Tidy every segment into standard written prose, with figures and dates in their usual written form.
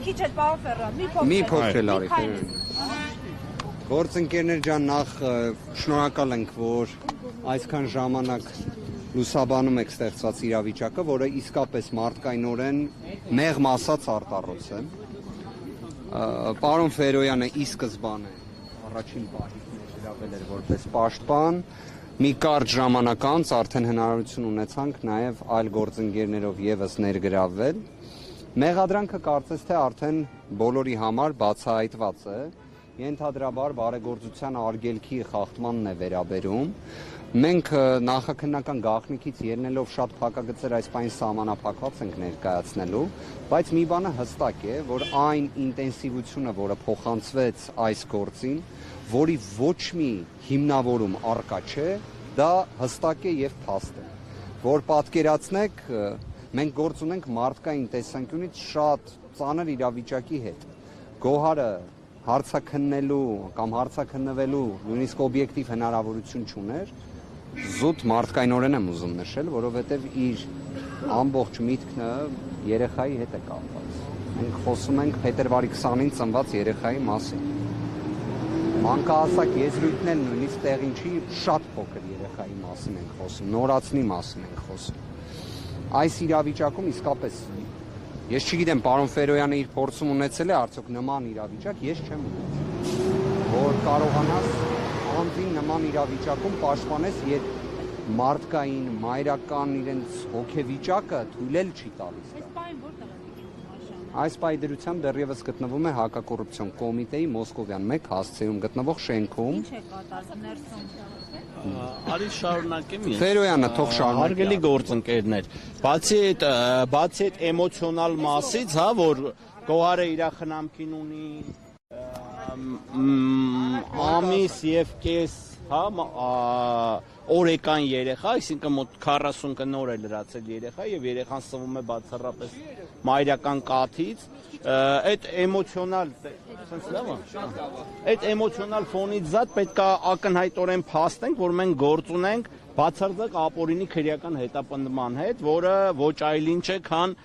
քիչ էլ պարոն Ֆերրան, մի փոքր էլ արի։ Գործընկերներ ջան, նախ շնորհակալ ենք, որ այսքան ժամանակ լուսաբանում եք ստեղծված իրավիճակը, որը իսկապես մարդկայնորեն մեղմ ասած արտառոց է։ Պարոն Ֆերոյանը ի սկզբանե առաջին պահից ներգրավել էր որպես պաշտպան, մի կարճ ժամանակ անց արդեն հնարավորություն ունեցանք նաև այլ գործընկերներով եւս ներգրավել։ Մեղադրանքը կարծես թե արդեն բոլորի համար բացահայտված է, ենթադրաբար բարեգործության արգելքի խախտմանն է վերաբերում։ Մենք նախաքննական գաղտնիքից ելնելով շատ փակագծեր այս պայն սահմանափակված ենք ներկայացնելու, բայց մի բանը հստակ է, որ այն ինտենսիվությունը, որը փոխանցվեց այս գործին, որի ոչ մի հիմնավորում առկա չէ, դա հստակ է եւ փաստ է։ Որ պատկերացնեք, մենք գործ ունենք մարդկային տեսանկյունից շատ ծանր իրավիճակի հետ։ Գոհարը հարցաքննելու կամ հարցաքննվելու նույնիսկ օբյեկտիվ հնարավորություն չուներ, զուտ մարդկայնորեն եմ ուզում նշել, որովհետև իր ամբողջ միտքը երեխայի հետ է կապված։ Մենք խոսում ենք փետրվարի 20-ին ծնված երեխայի մասին։ Մանկահասակ եզրույթն էլ նույնիսկ տեղին չի, շատ փոքր երեխայի մասին ենք խոսում, նորածնի մասին ենք խոսում։ Այս իրավիճակում իսկապես ես չգիտեմ, պարոն Ֆերոյանը իր փորձում ունեցել է արդյոք նման իրավիճակ, ես չեմ ունեցել, որ կարողանաս անձին նման իրավիճակում պաշտպանես, երբ մարդկային, մայրական իրենց հոգեվիճակը թույլ էլ չի տալիս։ Այս պայդրությամբ դեռևս գտնվում է հակակոռուպցիոն կոմիտեի Մոսկովյան 1 հասցեում գտնվող շենքում։ Ինչ է կատարվում ներսում։ Արի շարունակեմ ես։ Ֆերոյանը թող շարունակի։ Հարգելի գործընկերներ, բացի այդ էմոցիոնալ մասից, հա, որ Գոհարը իր խնամքին ունի ամիս եւ կես, հա, օրեկան երեխա, այսինքն մոտ 40 կնոր է լրացել երեխա եւ երեխան սնվում է բացառապես մայրական կաթից, այդ էմոցիոնալ, sense լավ է։ Այդ էմոցիոնալ ֆոնից զատ պետք է ակնհայտորեն փաստենք, որ մենք գործ ունենք բացարձակ ապօրինի քրեական հետապնդման հետ, որը ոչ այլ ինչ է, քան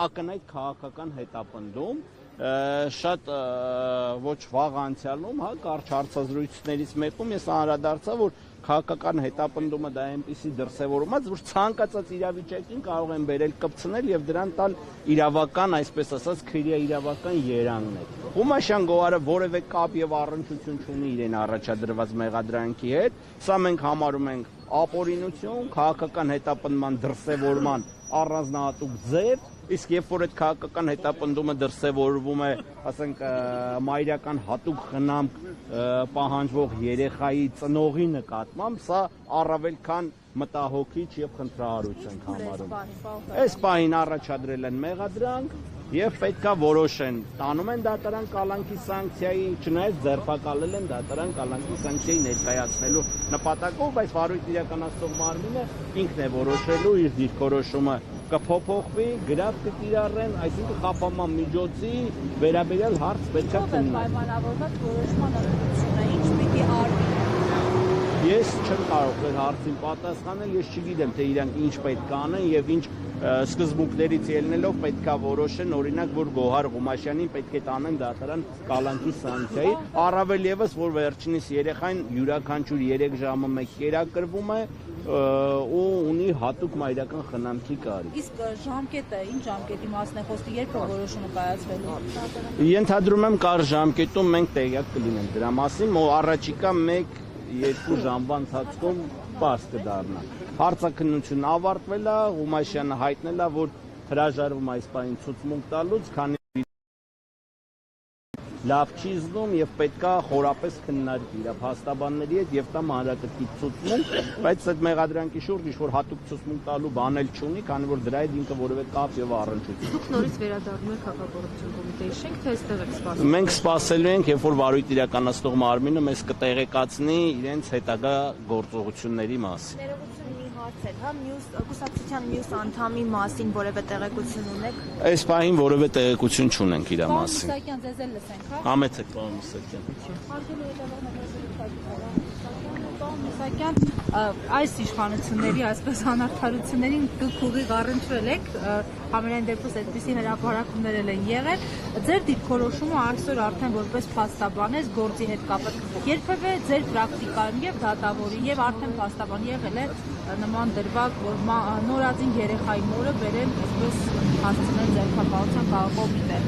ակնհայտ քաղաքական հետապնդում։ Շատ ոչ վաղ անցյալում, հա, կարճ հարցազրույցներից մեկում ես անդրադարձա, որ քաղաքական հետապնդումը դա այնպիսի դրսևորումից, որ ցանկացած իրավիճակին կարող են բերել կպցնել եւ դրան տալ իրավական, այսպես ասած, քրեա իրավական երանգներ։ Ղումաշյան Գոհարը որևէ կապ եւ առնչություն չունի իրեն առաջադրված մեղադրանքի հետ, սա մենք համարում ենք ապօրինություն, քաղաքական հետապնդման դրսևորման առանձնահատուկ ձև, իսկ երբ որ այդ քաղաքական հետապնդումը դրսևորվում է, ասենք, մայրական հատուկ խնամք պահանջվող երեխայի ծնողի նկատմամբ, սա առավել քան մտահոգիչ եւ խնդրահարույց ենք համարում։ Այս պահին առաջադրել են մեղադրանք եւ պետքա որոշեն, տանում են դատարան կալանքի սանկցիայի, չնայած ձերբակալել են դատարան կալանքի սանկցիայի ներկայացնելու նպատակով, բայց վարույթ իրականացնող մարմինը ինքն է որոշելու, իր դիրքորոշումը կփոփոխվի, գրավ կկիրառեն, այսինքն խափանման միջոցի վերաբերյալ հարց պետքա քննի։ Պայմանավորված որոշման ընտրությունը ինչ պիտի արվի։ Ես չեմ կարող այդ հարցին պատասխանել, ես չգիտեմ, թե իրանք ինչ պետք է անեն եւ ինչ սկզբունքներից ելնելով պետք է որոշեն, օրինակ, որ Գոհար Ղումաշյանին պետք է տանեն դատարան կալանքի սանկցիայի, առավել եւս, որ վերջինիս երեխան յուրաքանչյուր 3 ժամը մեկ կերակրվում է ու ունի հատուկ մայրական խնամքի կարիք։ Իսկ ժամկետը, ինչ ժամկետի մասն է խոսքը, երբ է որոշումը կայացվելու։ Ենթադրում եմ կար ժամկետում մենք տեղյակ կլինենք դրա մասին, առաջիկա 1-2 ժամվա ընթացքում պարզ կդառնա։ Հարցաքննությունն ավարտվել է, Ղումաշյանը հայտնել է, որ հրաժարվում այս պահին ցուցմունք տալուց, քանի լավ չի զգում եւ պետքա խորապես քննարկի իր փաստաբանների հետ եւ տա մանրակրկիտ ցուցմունք, բայց այդ մեղադրանքի շուրջ ինչ-որ հատուկ ցուցմունք տալու բան էլ չունի, քանի որ դրա հետ ինքը որևէ կապ եւ առնչություն։ Դուք նորից վերադառնում եք հակակոռուպցիոն կոմիտեի շենք, թե այստեղ եք սպասում։ Մենք սպասելու ենք, երբ որ վարույթ իրականացնող մարմինը մեզ կտեղեկացնի իրենց հետագա գործողությունների մասին։ Հա, կուսակցության մյուս անդամի մասին որևէ տեղեկություն ունեք։ Այս պահին որևէ տեղեկություն չունենք իր մասին։ Մուսակյան, ձեզ էլ լսենք, հա։ Համեցեք, պարոն Մուսակյան։ Հարգելի հետևողներ, Մուսակյան, այս իշխանությունների, այսպես անարդարություններին դուք ուղիղ առնչվել եք, համենայն դեպս այդպիսի հրապարակումներ են եղել, ձեր դիրքորոշումը այսօր արդեն որպես փաստաբան է գործի հետ կապված, երբևէ ձեր պրակտիկայում եւ դատավորի եւ արդեն փաստաբան եղել է նման դրվագ, որ նորածին երեխայի մորը բերեն այսպես հասցնել ձերբակալության կողմիտը։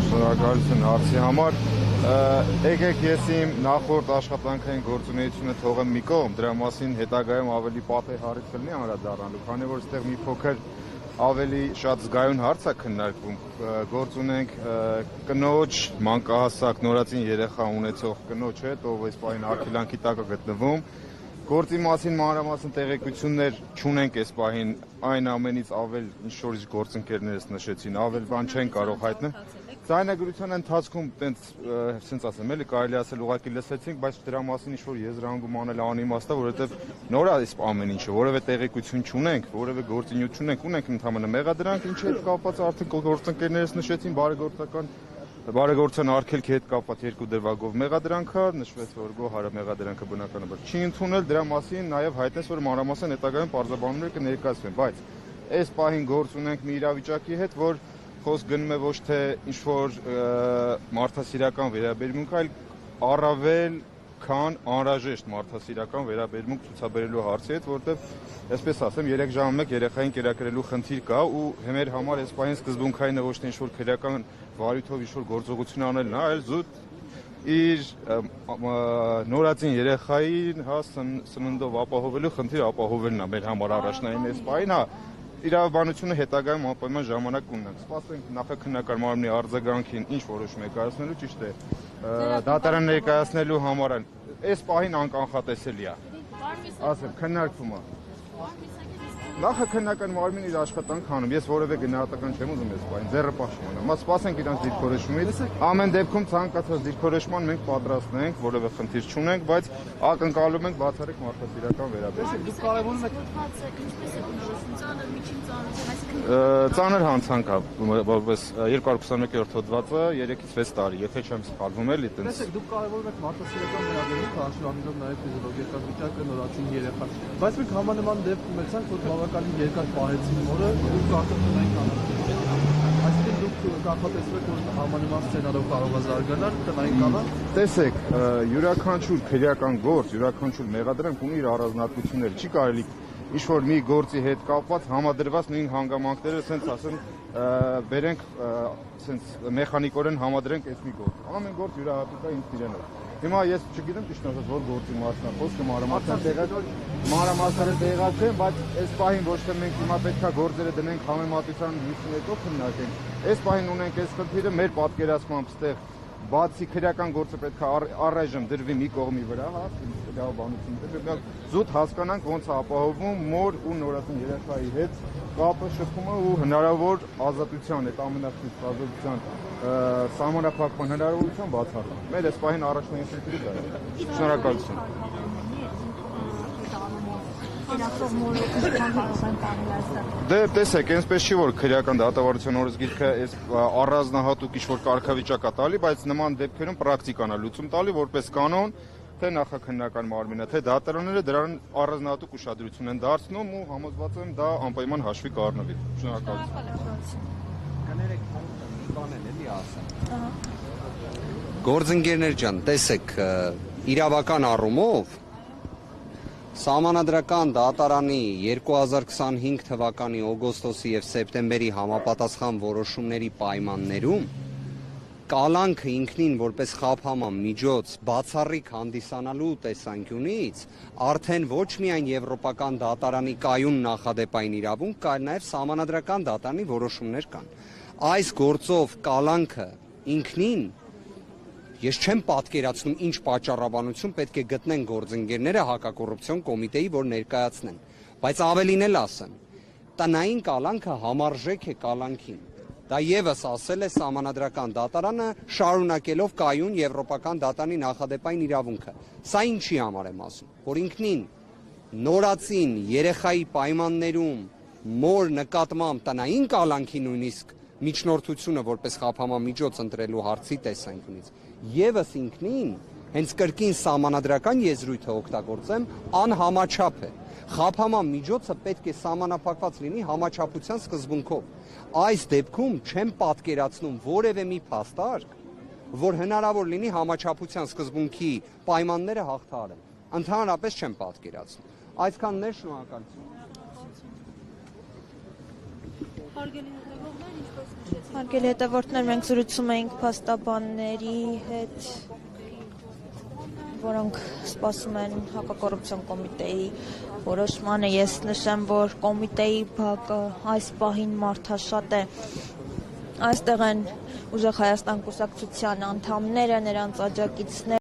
Շնորհակալություն հարցի համար։ Եկեք ես իմ նախորդ աշխատանքային գործունեությունը թողեմ մի կողմ, դրա մասին հետագայում ավելի պատեհարից կլինի անդրադառնալու, քանի որ այստեղ մի փոքր ավելի շատ զգայուն հարց է քննարկվում, գործ ունենք կնոջ մանկահասակ նորածին երեխա ունեցող կնոջ հետ, ով այս պահին արգելանքի տակ է գտնվում, գործի մասին մանրամասն տեղեկություններ չունենք այս պահին, այն ամենից ավել ինչ-որ գործընկերներս նշեցին, ավել բան չեն կարող հայտնել։ Ձայնագրության ընթացքում տենց ասեմ, էլի կարելի ասել ուղղակի լսեցինք, բայց դրա մասին ինչ-որ եզրահանգում անել անիմաստ է, որովհետև նոր է այս ամեն ինչը, որևէ տեղեկություն չունենք, որևէ գործունեություն չունենք, ունենք ընդհանրապես մեղադրանք, ինչի հետ կապված արդեն գործընկերներս նշեցին, բարեգործական արգելքի հետ կապված երկու դրվագով մեղադրանք է, նշվեց, որ գոհարը մեղադրանքը բնականաբար չի ընդունել, դրա մասին նաև հայտնեց, որ մանրամասն հետագայում պարզաբանումներ կներկայացվեն, բայց այս պահին գործ ունենք մի իրավիճակի հետ, որ խոսք գնում է ոչ թե ինչ-որ մարդասիրական վերաբերմունք, այլ առավել քան անհրաժեշտ մարդասիրական վերաբերմունք ցուցաբերելու հարցի հետ, որտեղ, այսպես ասեմ, 3 ժամը մեկ երեխային կերակրելու խնդիր կա ու մեր համար այս պահին սկզբունքային է ոչ թե ինչ-որ քրեական վարույթով ինչ-որ գործողություն անելն է, այլ զուտ իր նորածին երեխային սննդով ապահովելու խնդիր ապահովելն է մեր համար առաջնային այս պահին, իրավաբանությունը հետագայում անպայման ժամանակ կունենանք։ Սպասենք նախաքննական մարմնի արձագանքին, ինչ որոշում է կայացնելու, ճիշտ է, դատարան ներկայացնելու համար այս պահին անկանխատեսելի է։ Ասեմ, քննարկվում է։ Նախաքննական մարմին իր աշխատանք անում, ես որևէ գնահատական չեմ ուզում այս պահին, ձեռը պահ չունեմ։ Սպասենք իրանց դիրքորոշումից։ Ամեն դեպքում ցանկացած դիրքորոշման մենք պատրաստ ենք, որևէ խնդիր չունենք, բայց ակնկալում ենք բացառիկ մարդասիրական վերաբերմունք։ Դուք կարևորում եք ինչպես է բնորոշում ծանր միջին ծանրություն, այսինքն ծանր հանցանք է, որպես 221-րդ հոդվածը 3-ից 6 տարի, եթե չեմ սխալվում էլի, տենց։ Տեսեք, դուք կարևորում եք մարդասիրական վերաբերմունքը, հաշվառելով նաև ֆիզիոլոգիական վիճակը, նորածին երեխան։ Բայց մենք համանման դեպք ունեցանք, որ բավականին երկար պահեցին մորը, դուք արտադրնային կանանց։ Այսինքն դուք կանխատեսվեք, որ համանման սցենարով կարող է զարգանալ տնային կանանց։ Տեսեք, յուրաքանչյուր քրեական գործ, յուրաքանչյուր մեղադրանք ունի իր առանձնահատկությունները, չի կարելի ինչ-որ մի գործի հետ կապված համադրված նույն հանգամանքները, ասենց ասեմ, բերենք, ասենց մեխանիկորեն համադրենք այս մի գործ։ Ամեն գործ յուրահատուկ է ինքն իրենով։ Հիմա ես չգիտեմ ճիշտ ասած որ գործի մասն է, խոսքը մանրամասն տեղակ չեմ, բայց այս պահին ոչ թե մենք հիմա պետքա գործերը դնենք համեմատության հյուսինետով քննարկենք։ Այս պահին ունենք այս խնդիրը մեր պատկերացմամբ ստեղ բացի քրեական գործը պետք է առայժմ դրվի մի կողմի վրա, հա, իրավաբանությունը, զուտ հասկանանք ոնց է ապահովում մոր ու նորածին երեխայի հետ կապը, շփումը ու հնարավոր ազատության, այդ ամենախիստ ազատության սահմանափակման հնարավորության բացառում։ Մեր այս պահին առաջնային խնդիրը դա է։ Շնորհակալություն։ Դե տեսեք, այնպես չի որ քրեական դատավարության օրենսգիրքը այս առանձնահատուկ ինչ-որ կարգավիճակ է տալի, բայց նման դեպքերում պրակտիկան է լուծում տալի որպես կանոն, թե նախաքննական մարմինը, թե դատարանները դրան առանձնահատուկ ուշադրություն են դարձնում ու համոզված եմ դա անպայման հաշվի կառնվի։ Շնորհակալություն։ Գործընկերներ ջան, տեսեք, իրավական առումով Սահմանադրական դատարանի 2025 թվականի օգոստոսի եւ սեպտեմբերի համապատասխան որոշումների պայմաններում կալանքը ինքնին որպես խափանման միջոց բացառիկ հանդիսանալու տեսանկյունից արդեն ոչ միայն եվրոպական դատարանի կայուն նախադեպային իրավունք, այլ նաեւ սահմանադրական դատարանի որոշումներ կան։ Այս գործով կալանքը ինքնին Ես չեմ պատկերացնում ինչ պատճառաբանություն պետք է գտնեն գործընկերները հակակոռուպցիոն կոմիտեի, որ ներկայացնեն, բայց ավելին էլ ասեմ, տնային կալանքը համարժեք է կալանքին։ Դա եւս ասել է Սահմանադրական դատարանը, շարունակելով կայուն եվրոպական դատարանի նախադեպային իրավունքը։ Սա ինչի համար եմ ասում, որ ինքնին նորածին երեխայի պայմաններում մոր նկատմամբ տնային կալանքի նույնիսկ միջնորդությունը որպես խափանման միջոց ընտրելու հարցի տեսանկյունից Եվս ինքնին հենց կրկին սահմանադրական եզրույթը օգտագործեմ, անհամաչափ է։ Խափաման միջոցը պետք է սահմանափակված լինի համաչափության սկզբունքով։ Այս դեպքում չեմ պատկերացնում որևէ մի փաստարկ, որ հնարավոր լինի համաչափության սկզբունքի պայմանները հաղթահարել։ Ընդհանրապես չեմ պատկերացնում։ Այսքանն է, շնորհակալություն։ Հարգելի հետևորդներ, մենք զրուցում էինք փաստաբանների հետ, որոնք սպասում են հակակոռուպցիոն կոմիտեի որոշմանը։ Ես նշեմ, որ կոմիտեի բակը այս պահին մարդաշատ է։ Այստեղ են Ուժեղ Հայաստան կուսակցության անդամները, նրանց աջակիցները։